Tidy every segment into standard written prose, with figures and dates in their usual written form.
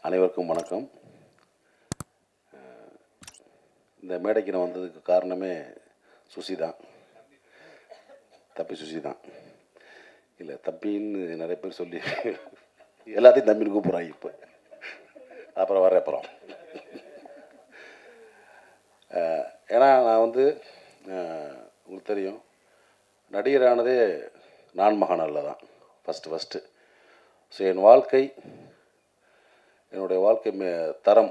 அனைவருக்கும் வணக்கம். இந்த மேடைக்கு நான் வந்ததுக்கு காரணமே சுசி தான். தம்பி சுசி தான். இல்லை தம்பின்னு நிறைய பேர் சொல்லி எல்லாத்தையும் தம்பின்னு கூப்பிட்றாங்க. இப்போ அப்புறம் வர அப்புறம் ஏன்னா நான் வந்து உங்களுக்கு தெரியும், நடிகரானதே நான் மகானால தான் ஃபஸ்ட்டு. ஸோ என் வாழ்க்கை, என்னுடைய வாழ்க்கை தரம்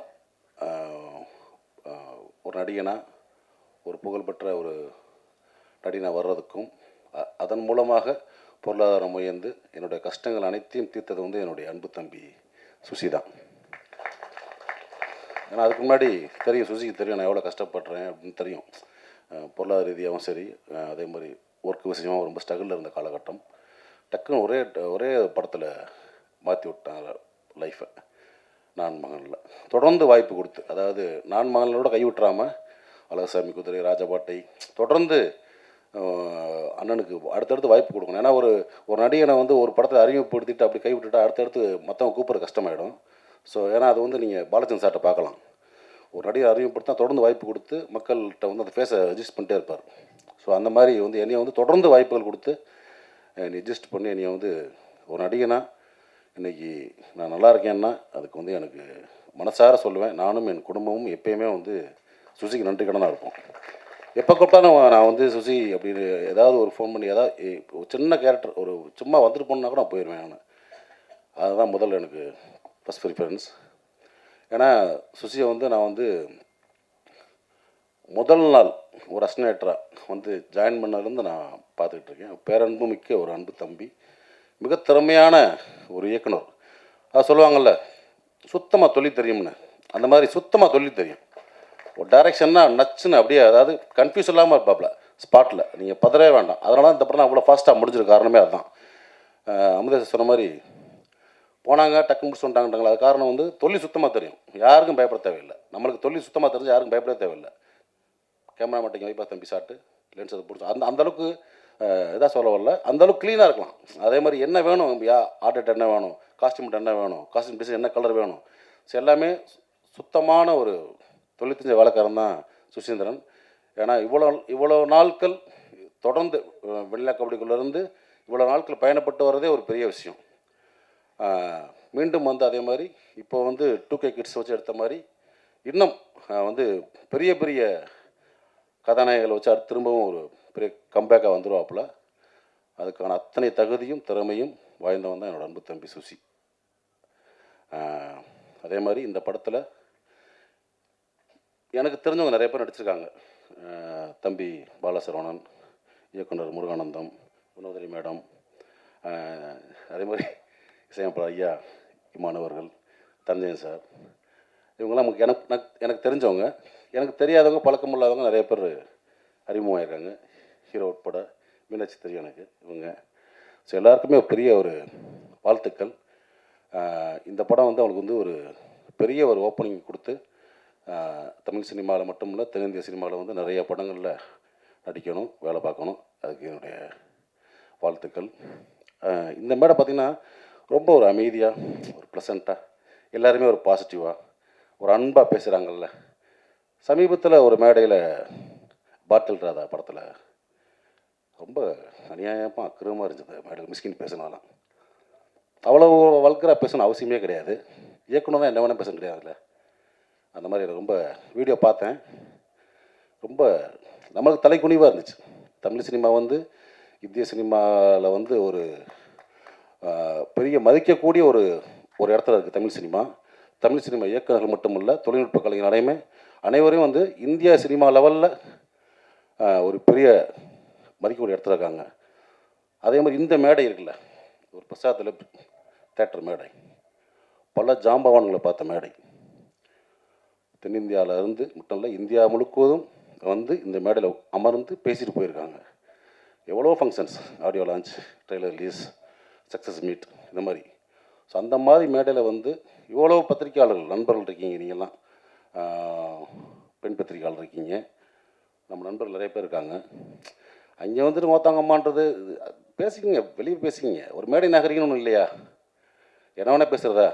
ஒரு நடிகனாக, ஒரு புகழ்பெற்ற ஒரு நடிகனாக வர்றதுக்கும் அதன் மூலமாக பொருளாதாரம் உயர்ந்து என்னுடைய கஷ்டங்கள் அனைத்தையும் தீர்த்தது வந்து என்னுடைய அன்பு தம்பி சுசி தான். ஏன்னா அதுக்கு முன்னாடி தெரியும், சுசிக்கு தெரியும் நான் எவ்வளோ கஷ்டப்படுறேன் அப்படின்னு தெரியும். பொருளாதார ரீதியாகவும் சரி, அதே மாதிரி ஒர்க் விஷயமாக ரொம்ப ஸ்ட்ரகிளில் இருந்த காலகட்டம். டக்குன்னு ஒரே படத்தில் மாற்றி விட்டாங்க லைஃப்பை. நான் மகனில் தொடர்ந்து வாய்ப்பு கொடுத்து, அதாவது நான் மகனோட கை விட்டுறாமல் அழகசாமி குதிரை, ராஜபாட்டை தொடர்ந்து அண்ணனுக்கு அடுத்தடுத்து வாய்ப்பு கொடுக்கணும். ஏன்னா ஒரு நடிகனை வந்து ஒரு படத்தை அறிமுகப்படுத்திட்டு அப்படி கை விட்டுட்டா அடுத்தடுத்து மற்றவங்க கூப்பிட்ற கஷ்டமாயிடும். ஸோ ஏன்னா அது வந்து நீங்கள் பாலச்சந்திரன் சார்ட்ட பார்க்கலாம். ஒரு நடிகை அறிமுகப்படுத்தா தொடர்ந்து வாய்ப்பு கொடுத்து மக்கள்கிட்ட வந்து அந்த ஃபேஸை அட்ஜஸ்ட் பண்ணிட்டே இருப்பார். ஸோ அந்த மாதிரி வந்து என்னையை வந்து தொடர்ந்து வாய்ப்புகள் கொடுத்து என்னை அட்ஜஸ்ட் பண்ணி என்னையை வந்து ஒரு நடிகனாக இன்றைக்கி நான் நல்லா இருக்கேன்னா அதுக்கு வந்து எனக்கு மனசார சொல்லுவேன். நானும் என் குடும்பமும் எப்பயுமே வந்து சுசிக்கு நன்றி கடனாக இருப்போம். எப்போ கூப்பிட்டாலும் நான் வந்து சுசி அப்படின்னு ஏதாவது ஒரு ஃபோன் பண்ணி ஏதாவது ஒரு சின்ன கேரக்டர் ஒரு சும்மா வந்துட்டு போனால் கூட நான் போயிடுவேன். நான் அதுதான் முதல்ல எனக்கு ஃபஸ்ட் ப்ரிஃபரன்ஸ். ஏன்னா சுசியை வந்து நான் வந்து முதல் நாள் ஒரு அசினேட்டராக வந்து ஜாயின் பண்ணதுலேருந்து நான் பார்த்துக்கிட்டு இருக்கேன். பேரன்பு மிக்க ஒரு அன்பு தம்பி, மிக திறமையான ஒரு இயக்குனர். அது சொல்லுவாங்கள்ல, சுத்தமாக தொழில் தெரியும்னு, அந்த மாதிரி சுத்தமாக தொழில் தெரியும். ஒரு டைரக்ஷன்னா நச்சுன்னு அப்படியே, அதாவது கன்ஃபியூஸ் இல்லாமல் இருப்பாப்ல ஸ்பாட்டில், நீங்கள் பதறவே வேண்டாம். அதனால தான் இந்த படம் அவ்வளோ ஃபாஸ்ட்டாக முடிஞ்சிருக்க காரணமே அதுதான். அமுதேஷ் சொன்ன மாதிரி போனாங்க டக்கு முடிச்சு வந்துட்டாங்கட்டாங்களா, அது காரணம் வந்து தொழில் சுத்தமாக தெரியும். யாருக்கும் பயப்பட தேவையில்லை. நம்மளுக்கு தொழில் சுத்தமாக தெரிஞ்சு யாருக்கும் பயப்பட தேவையில்லை. கேமரா மாட்டிங்க வைப்பா தம்பி ஷாட்டு லென்ஸ் அதை பிடிச்சோம் அந்தளவுக்கு எதாவது சொல்ல வரல, அந்தளவுக்கு க்ளீனாக இருக்கலாம். அதே மாதிரி என்ன வேணும், ஆர்டிஸ்ட் என்ன வேணும், காஸ்டியூம் என்ன வேணும், காஸ்டியூம் டிசைன் என்ன கலர் வேணும், ஸோ எல்லாமே சுத்தமான ஒரு தொழில் தெரிஞ்ச வேலைக்காரன் தான் சுசீந்திரன். ஏன்னா இவ்வளோ நாட்கள் தொடர்ந்து வெள்ளை கபடிக்குள்ளேருந்து இவ்வளோ நாட்கள் பயணப்பட்டு வர்றதே ஒரு பெரிய விஷயம். மீண்டும் வந்து அதே மாதிரி இப்போ வந்து 2K கிட்ஸ் வச்சு எடுத்த மாதிரி இன்னும் வந்து பெரிய பெரிய கதாநாயகங்களை வச்சு அடுத்து திரும்பவும் ஒரு பெரிய கம்பேக்காக வந்துடுவாப்புல. அதுக்கான அத்தனை தகுதியும் திறமையும் வாய்ந்தவன் தான் என்னோடய அன்பு தம்பி சுசி. அதே மாதிரி இந்த படத்தில் எனக்கு தெரிஞ்சவங்க நிறைய பேர் நடிச்சிருக்காங்க. தம்பி பாலசரவணன், இயக்குனர் முருகானந்தம், வினோதினி மேடம், அதே மாதிரி இசையமைப்பாளர் ஐயா இமானவர்கள், தஞ்சயன் சார், இவங்கெல்லாம் எனக்கு தெரிஞ்சவங்க. எனக்கு தெரியாதவங்க, பழக்கம் இல்லாதவங்க நிறைய பேர் அறிமுகமாகிருக்காங்க. ஹீரோ உட்பட மீனாட்சி தெரியும் எனக்கு இவங்க. ஸோ எல்லாருக்குமே பெரிய ஒரு வாழ்த்துக்கள். இந்த படம் வந்து அவங்களுக்கு வந்து ஒரு பெரிய ஒரு ஓப்பனிங் கொடுத்து தமிழ் சினிமாவில் மட்டும் இல்லை, தென்னிந்திய சினிமாவில் வந்து நிறைய படங்களில் நடிக்கணும், வேலை பார்க்கணும். அதுக்கு என்னுடைய வாழ்த்துக்கள். இந்த மேடை பார்த்திங்கன்னா ரொம்ப ஒரு அமைதியாக, ஒரு ப்ளசண்ட்டாக, எல்லாருமே ஒரு பாசிட்டிவாக, ஒரு அன்பாக பேசுகிறாங்கல்ல. சமீபத்தில் ஒரு மேடையில் பாட்டில் ராதா படத்தில் ரொம்ப அநியாயமாக அக்கிரமாக இருந்துச்சு. மேடையில் மிஸ்கின் பேசினாலாம் அவ்வளோ வல்கராக பேசணும் அவசியமே கிடையாது. இயக்குனர் என்ன வேணால் பேச கிடையாதுல்ல. அந்த மாதிரி ரொம்ப வீடியோ பார்த்தேன். ரொம்ப நம்மளுக்கு தலைக்குனிவாக இருந்துச்சு. தமிழ் சினிமா வந்து இந்திய சினிமாவில் வந்து ஒரு பெரிய மதிக்கக்கூடிய ஒரு இடத்துல இருக்குது தமிழ் சினிமா. தமிழ் சினிமா இயக்குநர்கள் மட்டும் இல்லை, தொழில்நுட்ப கலைஞர் அனைவரையும் வந்து இந்தியா சினிமா லெவலில் ஒரு பெரிய மதிக்கக்கூடிய இடத்துல இருக்காங்க. அதே மாதிரி இந்த மேடை இருக்குல்ல, ஒரு பிரசாத்தில் தேட்டர் மேடை, பல ஜாம்பவான்களை பார்த்த மேடை. தென்னிந்தியாவில் இருந்து மட்டும் இல்லை, இந்தியா முழுவதும் வந்து இந்த மேடையில் அமர்ந்து பேசிட்டு போயிருக்காங்க. எவ்வளோ functions, audio launch, trailer release, success meet, இந்த மாதிரி. ஸோ அந்த மாதிரி மேடையில் வந்து இவ்வளோ பத்திரிக்கையாளர்கள் நண்பர்கள் இருக்கீங்க. நீங்கள்லாம் பெண் பத்திரிக்கையாளர் இருக்கீங்க, நம்ம நண்பர்கள் நிறைய பேர் இருக்காங்க. அங்கே வந்துட்டு மொத்தங்கம்மான்றது பேசிக்கிங்க, வெளியே பேசிக்கிங்க. ஒரு மேடை நகரிங்கன்னு ஒன்று இல்லையா? என்ன வேணால் பேசுகிறதா?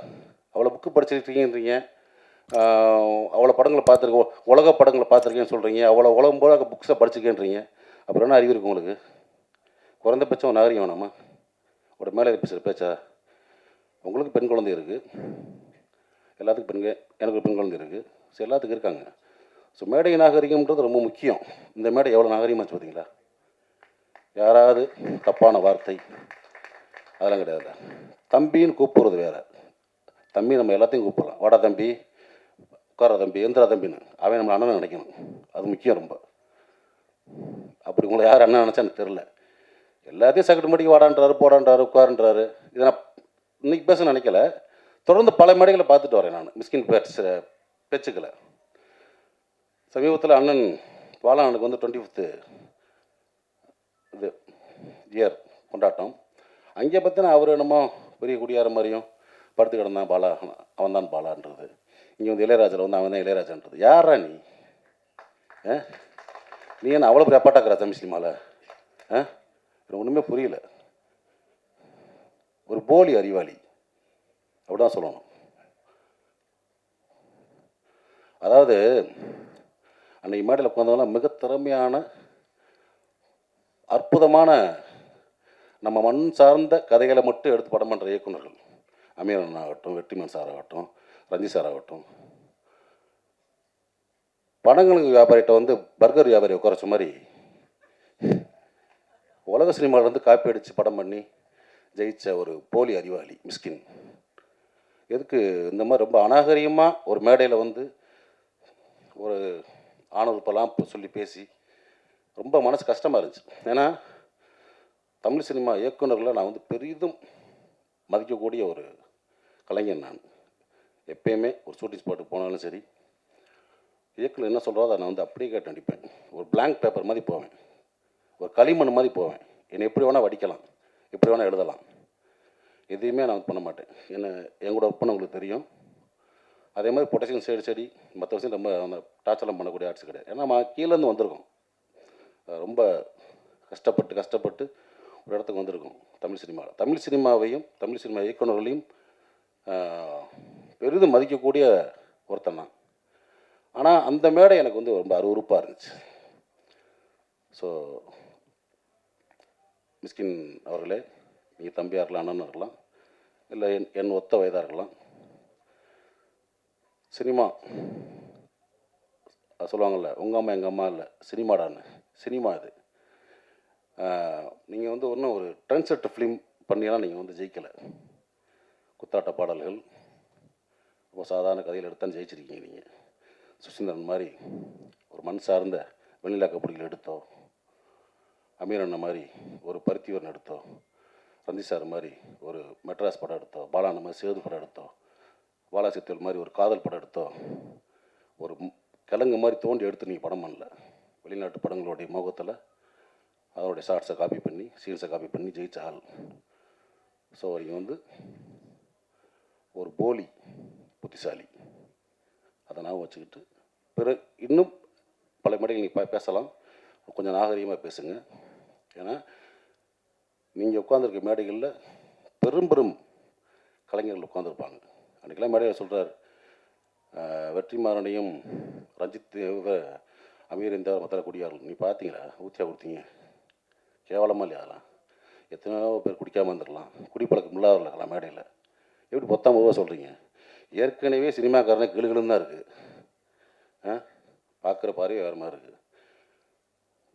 அவ்வளோ புக்கு படிச்சிருக்கீங்கன்றீங்க, அவ்வளோ படங்களை பார்த்துருக்கோம், உலக படங்களை பார்த்துருக்கேன்னு சொல்கிறீங்க, அவ்வளோ உலகம் போல புக்ஸை படிச்சிருக்கேன்றீங்க. அப்புறம் என்ன அறிவு இருக்கு உங்களுக்கு? குறைந்தபட்சம் ஒரு நாகரிகம் வேணாமா? ஒரு மேலே பேசுகிற பேச்சா? உங்களுக்கு பெண் குழந்தை இருக்குது, எல்லாத்துக்கும் எனக்கு பெண் குழந்தை இருக்குது, ஸோ எல்லாத்துக்கும் இருக்காங்க. ஸோ மேடை நாகரிகம்ன்றது ரொம்ப முக்கியம். இந்த மேடை எவ்வளோ நாகரிகமாச்சு பார்த்தீங்களா? யாராவது தப்பான வார்த்தை அதெல்லாம் கிடையாது. தம்பின்னு கூப்பிடுறது வேறு. தம்பி நம்ம எல்லாத்தையும் கூப்பிடலாம், வாடா தம்பி, உட்கார தம்பி, எந்திரா தம்பின்னு. அவன் நம்ம அண்ணன் நினைக்கணும், அது முக்கியம் ரொம்ப. அப்படி உங்களை யார் அண்ணன் நினச்சா எனக்கு தெரில. எல்லாத்தையும் சக்கட்டு மடிக்கு வாடான்றாரு, போடான்றாரு, உட்காருன்றாரு. இதை நான் இன்னைக்கு பேச நினைக்கல, தொடர்ந்து பல மேடைகளை பார்த்துட்டு வரேன் நான் மிஸ்கின் பேச்சுக்களை. சமீபத்தில் அண்ணன் பாலானுக்கு வந்து 25th இது இயர் கொண்டாட்டம். அங்கே பார்த்தீங்கன்னா அவர் என்னமோ பெரிய குடியார மாதிரியும் படுத்து கிடந்தான் பாலா, அவன் தான் பாலான்றது. இங்கே வந்து இளையராஜில் வந்து அவன் தான் இளையராஜான்றது. யாரா நீ? நீ என்ன அவ்வளோ பெரிய அப்பாட்டாக்குறா தமிழ் சினிமாவில்? எனக்கு ஒன்றுமே புரியல. ஒரு போலி அறிவாளி அப்படிதான் சொல்லணும். அதாவது அன்றைக்கி மேடையில் உட்காந்தவங்களாம் மிக திறமையான அற்புதமான நம்ம மண் சார்ந்த கதைகளை மட்டும் எடுத்து படம் பண்ணுற இயக்குநர்கள். அமீரன் ஆகட்டும், வெற்றிமன் சார் ஆகட்டும், ரஞ்சித் சார் ஆகட்டும். படங்களுக்கு வியாபாரிகிட்ட வந்து பர்கர் வியாபாரி உட்காரச்ச மாதிரி உலக சினிமாவில் வந்து காப்பி அடித்து படம் பண்ணி ஜெயித்த ஒரு போலி அறிவாளி மிஸ்கின். எதுக்கு இந்த மாதிரி ரொம்ப அநாகரிகமாக ஒரு மேடையில் வந்து ஒரு ஆணவப்பெல்லாம் சொல்லி பேசி ரொம்ப மனசு கஷ்டமாக இருந்துச்சு. ஏன்னா தமிழ் சினிமா இயக்குநர்களை நான் வந்து பெரிதும் மதிக்கக்கூடிய ஒரு கலைஞன். நான் எப்பயுமே ஒரு ஷூட்டிங் ஸ்பாட்டுக்கு போனாலும் சரி, இயக்குனர் என்ன சொல்கிறதோ அதை நான் வந்து அப்படியே கேட்டு நடிப்பேன். ஒரு பிளாங்க் பேப்பர் மாதிரி போவேன், ஒரு களிமண் மாதிரி போவேன். என்னை எப்படி வேணால் வடிக்கலாம், எப்படி வேணால் எழுதலாம், எதையுமே நான் பண்ண மாட்டேன். என்ன எங்களோட ஒர்க் பண்ணவங்களுக்கு தெரியும். அதே மாதிரி பொட்டேஷன் சைடு மற்ற விஷயம் ரொம்ப அந்த டார்ச்சர்லாம் பண்ணக்கூடிய ஆர்ட்ஸ் கிடையாது. ஏன்னா நம்ம கீழேருந்து வந்திருக்கோம், ரொம்ப கஷ்டப்பட்டு ஒரு இடத்துக்கு வந்திருக்கோம். தமிழ் சினிமாவையும் தமிழ் சினிமா இயக்குநர்களையும் பெரிதும் மதிக்கக்கூடிய ஒருத்தன் தான். ஆனால் அந்த மேடை எனக்கு வந்து ரொம்ப அருவருப்பாக இருந்துச்சு. ஸோ மிஸ்கின் அவர்களே, நீங்கள் தம்பியாக இருக்கலாம், அண்ணன் இருக்கலாம், இல்லை என் ஒத்த வயதாக இருக்கலாம். சினிமா சொல்லுவாங்கள்ல, உங்கள் அம்மா எங்கள் அம்மா இல்லை சினிமாடான்னு. சினிமா இது. நீங்கள் வந்து ஒன்றும் ஒரு ட்ரெண்ட் செட் ஃபிலிம் பண்ணியெல்லாம் நீங்கள் வந்து ஜெயிக்கலை. குத்தாட்ட பாடல்கள், ரொம்ப சாதாரண கதையில் எடுத்தான்னு ஜெயிச்சிருக்கீங்க நீங்கள். சுசீந்திரன் மாதிரி ஒரு மண் சார்ந்த வெண்ணிலா கபடிகள் எடுத்தோ, அமீரண்ண மாதிரி ஒரு பருத்திவரன் எடுத்தோ, ரஞ்சித் சார் மாதிரி ஒரு மெட்ராஸ் படம் எடுத்தோ, பாலான மாதிரி சேது படம் எடுத்தோ, பாலாசித்தல் மாதிரி ஒரு காதல் படம் எடுத்தோ, ஒரு கிழங்கு மாதிரி தோண்டி எடுத்து நீங்கள் படம் பண்ணல. வெளிநாட்டு படங்களுடைய முகத்தில் அதனுடைய ஷார்ட்ஸை காப்பி பண்ணி, சீன்ஸை காப்பி பண்ணி ஜெயிச்ச ஆள். ஸோ நீங்கள் வந்து ஒரு போலி புத்திசாலி. அதை நான் வச்சுக்கிட்டு இன்னும் பல மேடைகள் நீங்கள் பேசலாம், கொஞ்சம் நாகரிகமாக பேசுங்க. ஏன்னா நீங்கள் உட்காந்துருக்க மேடைகளில் பெரும் கலைஞர்கள் உட்காந்துருப்பாங்க. அன்றைக்கெல்லாம் மேடையில் சொல்கிறார், வெற்றிமாறனையும் ரஞ்சித் அமீர் இந்த மற்ற குடியார்கள் நீ பார்த்தீங்களா, ஊற்றியா கொடுத்தீங்க, கேவலமாக இல்லையா? அதெல்லாம் எத்தனையோ பேர் குடிக்காமல் வந்துடலாம், குடிப்பழக்கம் இல்லாத இருக்கலாம் மேடையில். எப்படி 19 சொல்கிறீங்க? ஏற்கனவே சினிமாக்காரனே கிளுகிளுன்னு தான் இருக்குது. பார்க்குற பார்வை வேறு மாதிரி இருக்குது.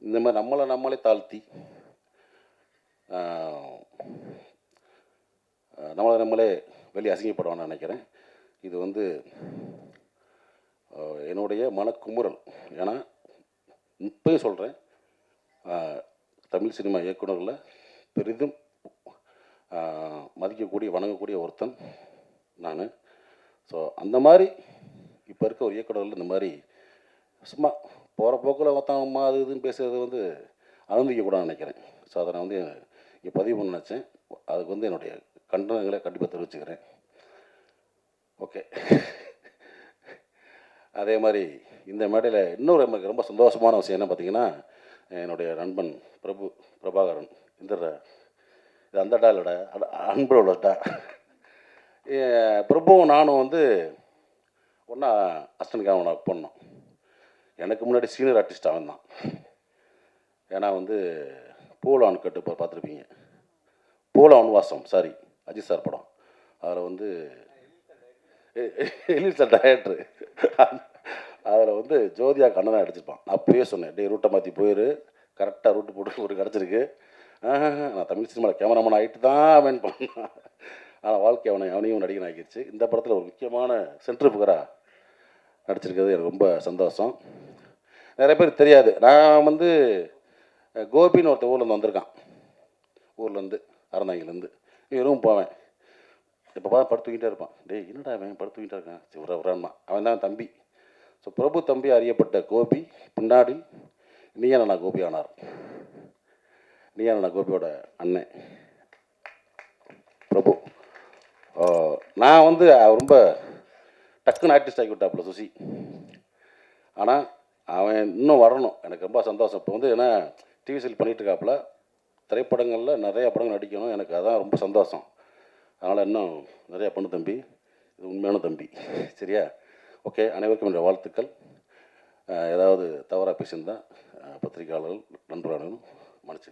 இந்த மாதிரி நம்மளே தாழ்த்தி நம்மளே வெளியே அசிங்கப்படுவான்னு நினைக்கிறேன். இது வந்து என்னுடைய மனக்குமுறல். ஏன்னா இப்போயும் சொல்கிறேன், தமிழ் சினிமா இயக்குநர்களில் பெரிதும் மதிக்கக்கூடிய வணங்கக்கூடிய ஒருத்தன் நான். ஸோ அந்த மாதிரி இப்போ இருக்க ஒரு இயக்குநர்கள் இந்த மாதிரி சும்மா போகிற போக்கில் மொத்தமாக அது இதுன்னு பேசுகிறது வந்து அனுமதிக்கக்கூடாதுன்னு நினைக்கிறேன். ஸோ அதை நான் வந்து இங்கே பதிவு பண்ண நினச்சேன். அதுக்கு வந்து என்னுடைய கண்டனங்களை கண்டிப்பாக தெரிவிச்சுக்கிறேன். ஓகே. அதே மாதிரி இந்த மேடையில் இன்னொரு எனக்கு ரொம்ப சந்தோஷமான விஷயம் என்ன பார்த்தீங்கன்னா, என்னுடைய நண்பன் பிரபாகரன் இது அந்த டா இல்லைடா, அன்போட டா. பிரபுவும் நானும் வந்து ஒன்றா அசிஸ்டன்ட் கேமரா ஒர்க் பண்ணோம். எனக்கு முன்னாடி சீனியர் ஆர்டிஸ்ட் அவன் தான். ஏன்னா வந்து பூலான் கட்டு பார்த்துருப்பீங்க. பூலான் வாசம் சாரி அஜித் சார் படம். அதில் வந்து எலிட் சார் டைரக்டரு. அதில் வந்து ஜோதியா கண்ணன் அடிச்சிருப்பான். அப்பயே சொன்னேன், டே ரூட்டை மாற்றி போயிரு, கரெக்டாக ரூட்டு போட்டு ஒரு கிடச்சிருக்கு. நான் தமிழ் சினிமாவில் கேமராமேன் ஆகிட்டு தான் அவன் பண்ணான். ஆனால் வாழ்க்கை அவனையும் நடிகன் ஆகிடுச்சு. இந்த படத்தில் ஒரு முக்கியமான சென்ட்ரு புகராக நடிச்சிருக்கிறது எனக்கு ரொம்ப சந்தோஷம். நிறைய பேர் தெரியாது, நான் வந்து கோபின்னு ஒருத்தர் ஊர்லேருந்து வந்திருக்கான். ஊர்லேருந்து அறந்தாங்கிலேருந்து இவரும் போவேன். இப்போ படுத்து தூங்கிட்டே இருப்பான். டேய் என்னடா அவன் படுத்து தூங்கிட்டே இருக்கான், சரி விரான்மா. அவன் தான் தம்பி. ஸோ பிரபு தம்பி அறியப்பட்ட கோபி பின்னாடி நீயான கோபி ஆனார். நீயான கோபியோட அண்ணன் பிரபு. நான் வந்து ரொம்ப டக்குன்னு ஆர்டிஸ்ட் ஆகி விட்டாப்புல சுசி. ஆனால் அவன் இன்னும் வரணும், எனக்கு ரொம்ப சந்தோஷம். இப்போ வந்து ஏன்னா டிவி சீரியல் பண்ணிகிட்டு இருக்காப்புல, திரைப்படங்களில் நிறையா படங்கள் நடிக்கணும், எனக்கு அதான் ரொம்ப சந்தோஷம். அதனால் இன்னும் நிறையா பண்ணு தம்பி, இது உண்மையான தம்பி, சரியா? ஓகே, அனைவருக்கும் என்னுடைய வாழ்த்துக்கள். ஏதாவது தவறாக பேசியிருந்தால் பத்திரிகையாளர்கள் நண்பர்களும்